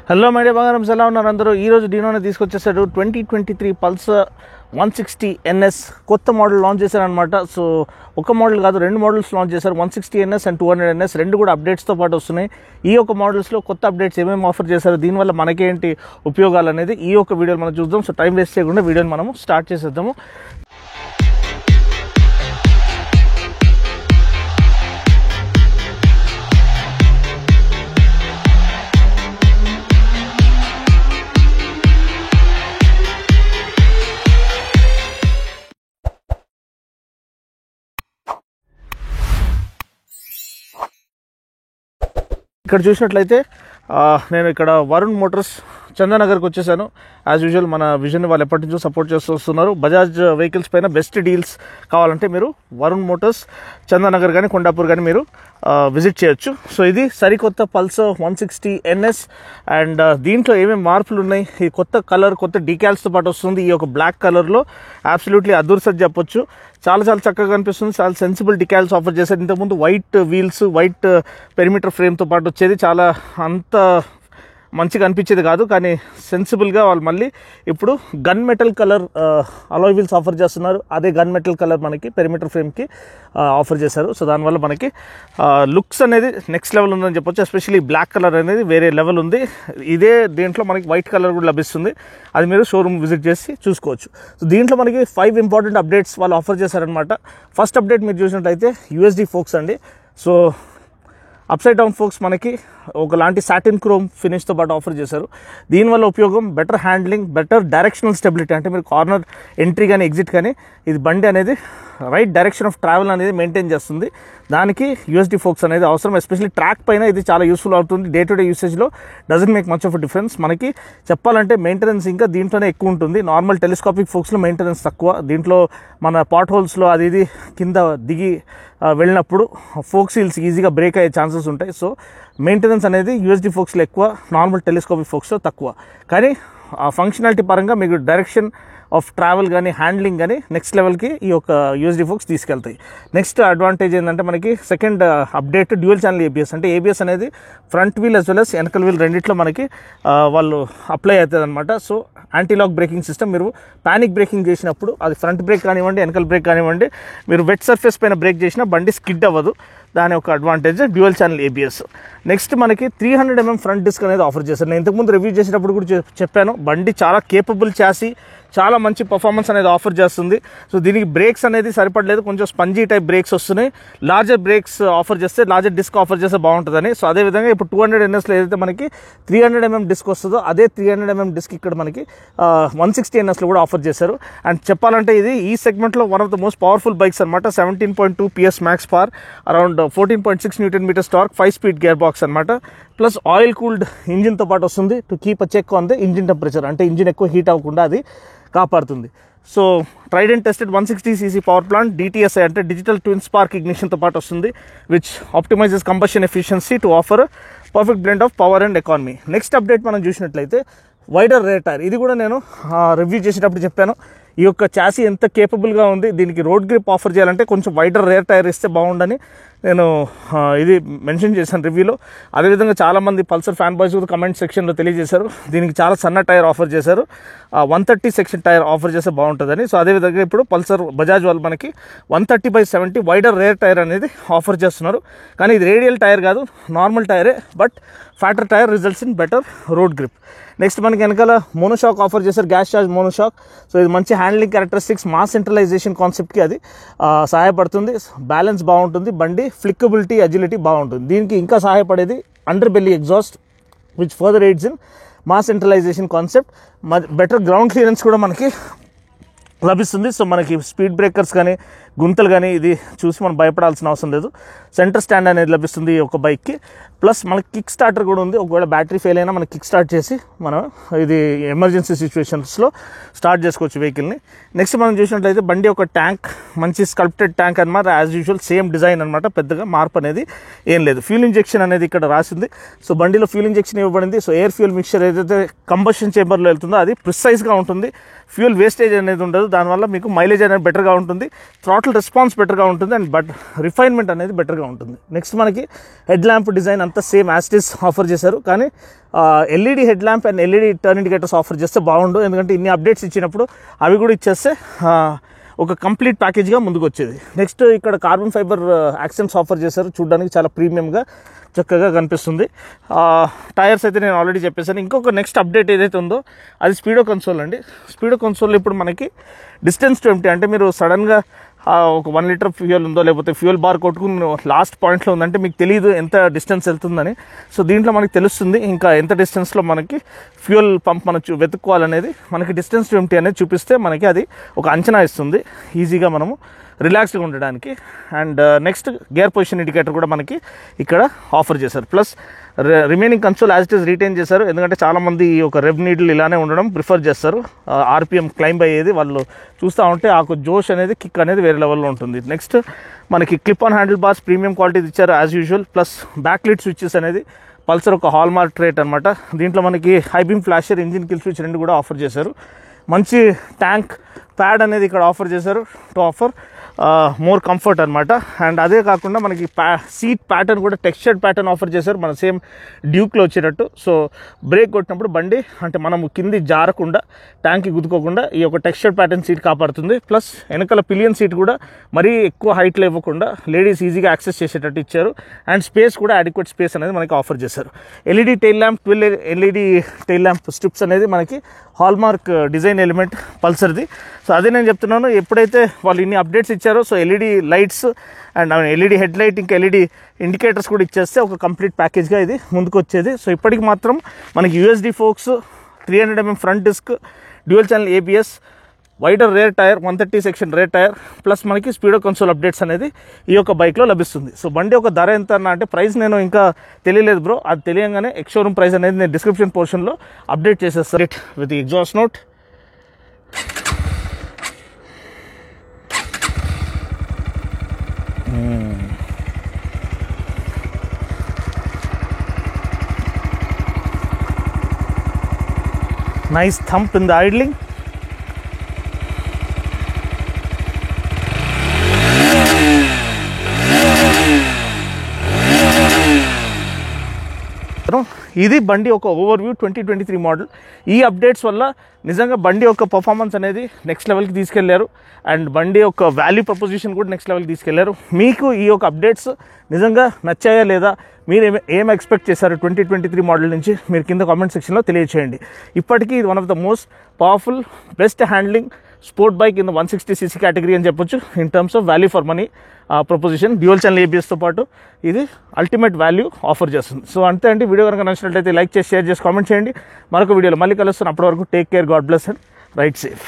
Hello my dear బంగారమ్స్, ఎలా ఉన్నారు అందరూ? ఈరోజు డీనోనే తీసుకొచ్చేసాడు 2023 పల్సర్ 160 NS కొత్త మోడల్ లాంచ్ చేశారనమాట. సో ఒక మోడల్ కాదు, రెండు మోడల్స్ లాంచ్ చేశారు. 160 NS అండ్ 200 NS రెండు కూడా అప్డేట్స్తో పాటు వస్తున్నాయి. ఈ ఒక మోడల్స్లో కొత్త అప్డేట్స్ ఏమేమి ఆఫర్ చేశారు, దీనివల్ల మనకేంటి ఉపయోగాలు అనేది ఈ ఒక వీడియోలో మనం చూద్దాం. సో టైం వేస్ట్ చేయకుండా వీడియోని మనము స్టార్ట్ చేసేద్దాము. ఇక్కడ చూసినట్లయితే నేను ఇక్కడ వరుణ్ మోటార్స్ చందానగర్కి వచ్చేసాను. యాజ్ యూజువల్ మన విజన్ వాళ్ళు ఎప్పటి నుంచో సపోర్ట్ చేస్తూ వస్తున్నారు. బజాజ్ వెహికల్స్ పైన బెస్ట్ డీల్స్ కావాలంటే మీరు వరుణ్ మోటార్స్ చందానగర్ కానీ కొండాపూర్ కానీ మీరు విజిట్ చేయొచ్చు. సో ఇది సరికొత్త పల్సర్ 160 NS అండ్ దీంట్లో ఏమేమి మార్పులు ఉన్నాయి, ఈ కొత్త కలర్ కొత్త డీకాల్స్తో పాటు వస్తుంది. ఈ యొక్క బ్లాక్ కలర్లో అబ్సల్యూట్లీ అదృష్టం చెప్పొచ్చు. చాలా చక్కగా కనిపిస్తుంది. చాలా సెన్సిబుల్ డికాల్స్ ఆఫర్ చేశారు. ఇంతకుముందు వైట్ వీల్స్, వైట్ పెరిమీటర్ ఫ్రేమ్తో పాటు వచ్చేది. చాలా అంత మంచిగా అనిపించేది కాదు, కానీ సెన్సిబుల్గా వాళ్ళు మళ్ళీ ఇప్పుడు gun metal colour alloy wheels offer చేస్తున్నారు. అదే గన్ మెటల్ కలర్ మనకి పెరిమీటర్ ఫ్రేమ్కి ఆఫర్ చేశారు. సో దానివల్ల మనకి లుక్స్ అనేది నెక్స్ట్ లెవెల్ ఉందని చెప్పొచ్చు. ఎస్పెషల్లీ బ్లాక్ కలర్ అనేది వేరే లెవెల్ ఉంది. ఇదే దీంట్లో మనకి వైట్ కలర్ కూడా లభిస్తుంది. అది మీరు షోరూమ్ విజిట్ చేసి చూసుకోవచ్చు. సో దీంట్లో మనకి 5 ఇంపార్టెంట్ అప్డేట్స్ వాళ్ళు ఆఫర్ చేశారనమాట. ఫస్ట్ అప్డేట్ మీరు చూసినట్లయితే USD ఫోక్స్ అండి. సో అప్సైడ్ డౌన్ ఫోక్స్ మనకి ఒకలాంటి సాటిన్ క్రోమ్ ఫినిష్తో పాటు ఆఫర్ చేశారు. దీనివల్ల ఉపయోగం better handling, better directional stability. అంటే మీరు కార్నర్ ఎంట్రీ కానీ ఎగ్జిట్ కానీ ఇది బండి అనేది రైట్ డైరెక్షన్ ఆఫ్ ట్రావెల్ అనేది మెయింటైన్ చేస్తుంది. దానికి USD ఫోక్స్ అనేది అవసరం. ఎస్పెషల్లీ ట్రాక్ పైన ఇది చాలా యూస్ఫుల్ అవుతుంది. డే టు డే యూసేజ్లో doesn't make much of difference. మనకి చెప్పాలంటే మెయింటెనెన్స్ ఇంకా దీంట్లోనే ఎక్కువ ఉంటుంది. నార్మల్ టెలిస్కోపిక్ ఫోక్స్లో మెయింటెనెన్స్ తక్కువ. దీంట్లో మన పాట్ హోల్స్లో అది ఇది కింద దిగి వెళ్ళినప్పుడు ఫోక్స్ హీల్స్ ఈజీగా బ్రేక్ అయ్యే ఛాన్సెస్ ఉంటాయి. సో మెయింటెనెన్స్ అనేది USD ఫోక్స్లో ఎక్కువ, నార్మల్ టెలిస్కోపిక్ ఫోక్స్లో తక్కువ. కానీ ఆ ఫంక్షనాలిటీ పరంగా మీకు డైరెక్షన్ ఆఫ్ ట్రావెల్ కానీ హ్యాండ్లింగ్ కానీ నెక్స్ట్ లెవెల్కి ఈ యొక్క USD ఫోక్స్ తీసుకెళ్తాయి. నెక్స్ట్ అడ్వాంటేజ్ ఏంటంటే మనకి second update dual channel ABS. అంటే ABS అనేది front wheel as well as వెనకల వీల్ రెండిట్లో మనకి వాళ్ళు అప్లై అవుతుంది అనమాట. సో యాంటీలాక్ బ్రేకింగ్ సిస్టమ్, మీరు ప్యానిక్ బ్రేకింగ్ చేసినప్పుడు అది ఫ్రంట్ బ్రేక్ కానివ్వండి వెనకల బ్రేక్ కానివ్వండి, మీరు వెట్ సర్ఫేస్ పైన బ్రేక్ చేసినా బండి స్కిడ్ అవ్వదు. దాని ఒక advantage dual channel ABS. Next మనకి 300 mm ఫ్రంట్ డిస్క్ అనేది ఆఫర్ చేశారు. నేను ఇంతకుముందు రివ్యూ చేసేటప్పుడు కూడా చెప్పాను, బండి చాలా కేపబుల్ చాసి, చాలా మంచి పర్ఫార్మెన్స్ అనేది ఆఫర్ చేస్తుంది. సో దీనికి బ్రేక్స్ అనేది సరిపడలేదు, కొంచెం స్పంజీ టైప్ బ్రేక్స్ వస్తున్నాయి. లార్జర్ బ్రేక్స్ ఆఫర్ చేస్తే, లార్జర్ డిస్క్ ఆఫర్ చేస్తే బాగుంటుందని. సో అదేవిధంగా ఇప్పుడు 200 NSలో ఏదైతే మనకి 300 mm డిస్క్ వస్తుందో అదే 300 mm డిస్క్ ఇక్కడ మనకి 160 NSలో కూడా ఆఫర్ చేశారు. అండ్ చెప్పాలంటే ఇది ఈ సెగ్మెంట్లో one of the most powerful bikes అనమాట. 17.2 PS max power, around 14.6 Nm torque, 5-speed gear box అనమాట. ప్లస్ ఆయిల్ కూల్డ్ ఇంజిన్తో పాటు వస్తుంది to keep a check on the engine temperature. అంటే ఇంజిన్ ఎక్కువ హీట్ అవ్వకుండా అది కాపాడుతుంది. So tried and tested 160cc power plant, DTSI అంటే డిజిటల్ ట్విన్ స్పార్క్ ఇగ్నిషన్తో పాటు వస్తుంది, which optimises combustion efficiency to offer perfect blend of power and economy. Next update మనం చూసినట్లయితే వైడర్ రేర్ టైర్. ఇది కూడా నేను రివ్యూ చేసేటప్పుడు చెప్పాను, ఈ యొక్క చాసీ ఎంత కేపబుల్గా ఉంది. దీనికి రోడ్ గ్రిప్ ఆఫర్ చేయాలంటే కొంచెం వైడర్ రేర్ టైర్ ఇస్తే బాగుండని నేను ఇది మెన్షన్ చేశాను రివ్యూలో. అదేవిధంగా చాలామంది పల్సర్ ఫ్యాన్ బాయ్స్ కూడా కమెంట్ సెక్షన్లో తెలియజేశారు దీనికి చాలా సన్న టైర్ ఆఫర్ చేశారు, 130 సెక్షన్ టైర్ ఆఫర్ చేస్తే బాగుంటుందని. సో అదేవిధంగా ఇప్పుడు పల్సర్ బజాజ్ వాళ్ళు మనకి 130/70 వైడర్ రేర్ టైర్ అనేది ఆఫర్ చేస్తున్నారు. కానీ ఇది రేడియల్ టైర్ కాదు, నార్మల్ టైరే, but fatter tyre results in better road grip. Next మనకి వెనకాల మోనోషాక్ ఆఫర్ చేశారు, గ్యాస్ చార్జ్ మోనోషాక్. సో ఇది మంచి హ్యాండ్లింగ్ క్యారెక్టరిస్టిక్స్, మాస్ సెంట్రలైజేషన్ కాన్సెప్ట్కి అది సహాయపడుతుంది. బ్యాలెన్స్ బాగుంటుంది, బండి ఫ్లిక్కబిలిటీ, అజిలిటీ బాగుంటుంది. దీనికి ఇంకా సహాయపడేది under belly exhaust, which further aids in mass centralisation concept. Better ground clearance కూడా మనకి లభిస్తుంది. సో మనకి స్పీడ్ బ్రేకర్స్ కానీ గుంతలు కానీ ఇది చూసి మనం భయపడాల్సిన అవసరం లేదు. సెంటర్ స్టాండ్ అనేది లభిస్తుంది ఈ ఒక బైక్కి. ప్లస్ మనకి కిక్ స్టార్టర్ కూడా ఉంది. ఒకవేళ బ్యాటరీ ఫెయిల్ అయినా మనకి కిక్ స్టార్ట్ చేసి మనం ఇది ఎమర్జెన్సీ సిచ్యువేషన్స్లో స్టార్ట్ చేసుకోవచ్చు వెహికల్ని. నెక్స్ట్ మనం చూసినట్లయితే బండి ఒక ట్యాంక్, మంచి స్కల్ప్టెడ్ ట్యాంక్ అనమాట. యాజ్ యూజువల్ సేమ్ డిజైన్ అనమాట, పెద్దగా మార్పు అనేది ఏం లేదు. ఫ్యూల్ ఇంజెక్షన్ అనేది ఇక్కడ రాసింది. సో బండిలో ఫ్యూల్ ఇంజెక్షన్ ఇవ్వబడింది. సో ఎయిర్ ఫ్యూల్ మిక్చర్ ఏదైతే కంబషన్ చేంబర్లో వెళ్తుందో అది ప్రిసైజ్గా ఉంటుంది. ఫ్యూల్ వేస్టేజ్ అనేది ఉండదు. దానివల్ల మీకు మైలేజ్ అనేది బెటర్గా ఉంటుంది. థ్రాట్ టోటల్ రెస్పాన్స్ బెటర్గా ఉంటుంది అండ్ బట్ రిఫైన్మెంట్ అనేది బెటర్గా ఉంటుంది. నెక్స్ట్ మనకి హెడ్ ల్యాంప్ డిజైన్ అంతా సేమ్ యాస్టిస్ ఆఫర్ చేశారు, కానీ LED head lamp and LED turn indicators offer చేస్తే బాగుండు. ఎందుకంటే ఇన్ని అప్డేట్స్ ఇచ్చినప్పుడు అవి కూడా ఇచ్చేస్తే ఒక కంప్లీట్ ప్యాకేజ్గా ముందుకు వచ్చేది. నెక్స్ట్ ఇక్కడ కార్బన్ ఫైబర్ యాక్సెంట్స్ ఆఫర్ చేశారు, చూడడానికి చాలా ప్రీమియంగా చక్కగా కనిపిస్తుంది. టైర్స్ అయితే నేను ఆల్రెడీ చెప్పేసాను. ఇంకొక నెక్స్ట్ అప్డేట్ ఏదైతే ఉందో అది స్పీడో కన్సోల్ అండి. స్పీడో కన్సోల్ ఇప్పుడు మనకి డిస్టెన్స్ టు ఎంప్టీ, అంటే మీరు సడన్గా ఒక 1 లీటర్ ఫ్యూయల్ ఉందో లేకపోతే ఫ్యూయల్ బార్ కొట్టుకుని లాస్ట్ పాయింట్లో ఉందంటే మీకు తెలియదు ఎంత డిస్టెన్స్ వెళ్తుందని. సో దీంట్లో మనకి తెలుస్తుంది ఇంకా ఎంత డిస్టెన్స్లో మనకి ఫ్యూయల్ పంప్ మనం వెతుక్కోవాలనేది. మనకి డిస్టెన్స్ టు ఎంప్టీ అనేది చూపిస్తే మనకి అది ఒక అంచనా ఇస్తుంది ఈజీగా మనము రిలాక్స్గా ఉండడానికి. And next gear position indicator కూడా మనకి ఇక్కడ ఆఫర్ చేశారు. Plus remaining console as it is retain చేశారు, ఎందుకంటే చాలామంది ఈ ఒక రెవ్ నీడిల్ ఇలానే ఉండడం ప్రిఫర్ చేస్తారు. ఆర్పిఎం క్లైంబ్ అయ్యేది వాళ్ళు చూస్తూ ఉంటే ఆ జోష్ అనేది కిక్ అనేది వేరే లెవెల్లో ఉంటుంది. నెక్స్ట్ మనకి clip on handle bars premium quality ఇచ్చారు as usual. Plus backlit switches అనేది పల్సర్ ఒక హాల్ మార్క్ ట్రేట్ అనమాట. దీంట్లో మనకి high beam flasher, engine kill switch రెండు కూడా ఆఫర్ చేశారు. మంచి ట్యాంక్ ప్యాడ్ అనేది ఇక్కడ ఆఫర్ చేశారు టు ఆఫర్ మోర్ కంఫర్ట్ అనమాట. అండ్ అదే కాకుండా మనకి సీట్ ప్యాటర్న్ కూడా టెక్స్చర్డ్ ప్యాటర్న్ ఆఫర్ చేశారు, మన సేమ్ డ్యూక్లో వచ్చేటట్టు. సో బ్రేక్ కొట్టినప్పుడు బండి అంటే మనము కింది జారకుండా ట్యాంక్కి గుద్దుకోకుండా ఈ యొక్క టెక్స్చర్డ్ ప్యాటర్న్ సీట్ కాపాడుతుంది. ప్లస్ వెనకాల పిలియన్ సీట్ కూడా మరీ ఎక్కువ హైట్లో ఇవ్వకుండా లేడీస్ ఈజీగా యాక్సెస్ చేసేటట్టు ఇచ్చారు. అండ్ స్పేస్ కూడా అడిక్వేట్ స్పేస్ అనేది మనకి ఆఫర్ చేశారు. LED tail lamp, 12 LED tail lamp strips అనేది మనకి హాల్మార్క్ డిజైన్ ఎలిమెంట్ పల్సర్ది. సో అదే నేను చెప్తున్నాను, ఎప్పుడైతే వాళ్ళు ఇన్ని అప్డేట్స్ ఇచ్చారో so LED lights and LED head light ఇంకా ఎల్ఈడి ఇండికేటర్స్ కూడా ఇచ్చేస్తే ఒక కంప్లీట్ ప్యాకేజ్గా ఇది ముందుకు వచ్చేది. సో ఇప్పటికి మాత్రం మనకి USD forks, 300mm front disc, dual channel ABS, wider rear tyre, 130 section rear tyre, plus మనకి స్పీడో కన్సోల్ అప్డేట్స్ అనేది ఈ యొక్క బైక్లో లభిస్తుంది. సో బండి ఒక ధర ఎంత అన్న అంటే ప్రైస్ నేను ఇంకా తెలియలేదు బ్రో, అది తెలియగానే ఎక్స్షోరూమ్ ప్రైస్ అనేది నేను డిస్క్రిప్షన్ పోర్షన్లో అప్డేట్ చేసేస్తాను with exhaust note. Nice thump in the idling. ఇది బండి ఒక ఓవర్వ్యూ 2023 మోడల్. ఈ అప్డేట్స్ వల్ల నిజంగా బండి యొక్క పర్ఫార్మెన్స్ అనేది నెక్స్ట్ లెవెల్కి తీసుకెళ్లారు అండ్ బండి యొక్క వాల్యూ ప్రపోజిషన్ కూడా నెక్స్ట్ లెవెల్కి తీసుకెళ్లారు. మీకు ఈ యొక్క అప్డేట్స్ నిజంగా నచ్చాయా లేదా, మీరు ఏం ఎక్స్పెక్ట్ చేశారు 2023 మోడల్ నుంచి మీరు కింద కామెంట్ సెక్షన్లో తెలియచేయండి. ఇప్పటికీ ఇది one of the most powerful best handling sport bike in the 160cc category అని చెప్పొచ్చు in terms of value for money proposition. Dual channel ఏబిఎస్తో పాటు ఇది అల్టిమేట్ వాల్యూ ఆఫర్ చేస్తుంది. సో అంతే అండి, వీడియో కనుక నచ్చినట్లయితే లైక్ చేసి షేర్ చేసి కామెంట్ చేయండి. మరొక వీడియోలో మళ్ళీ కలుస్తాను. అప్పటి వరకు take care, God bless and right safe.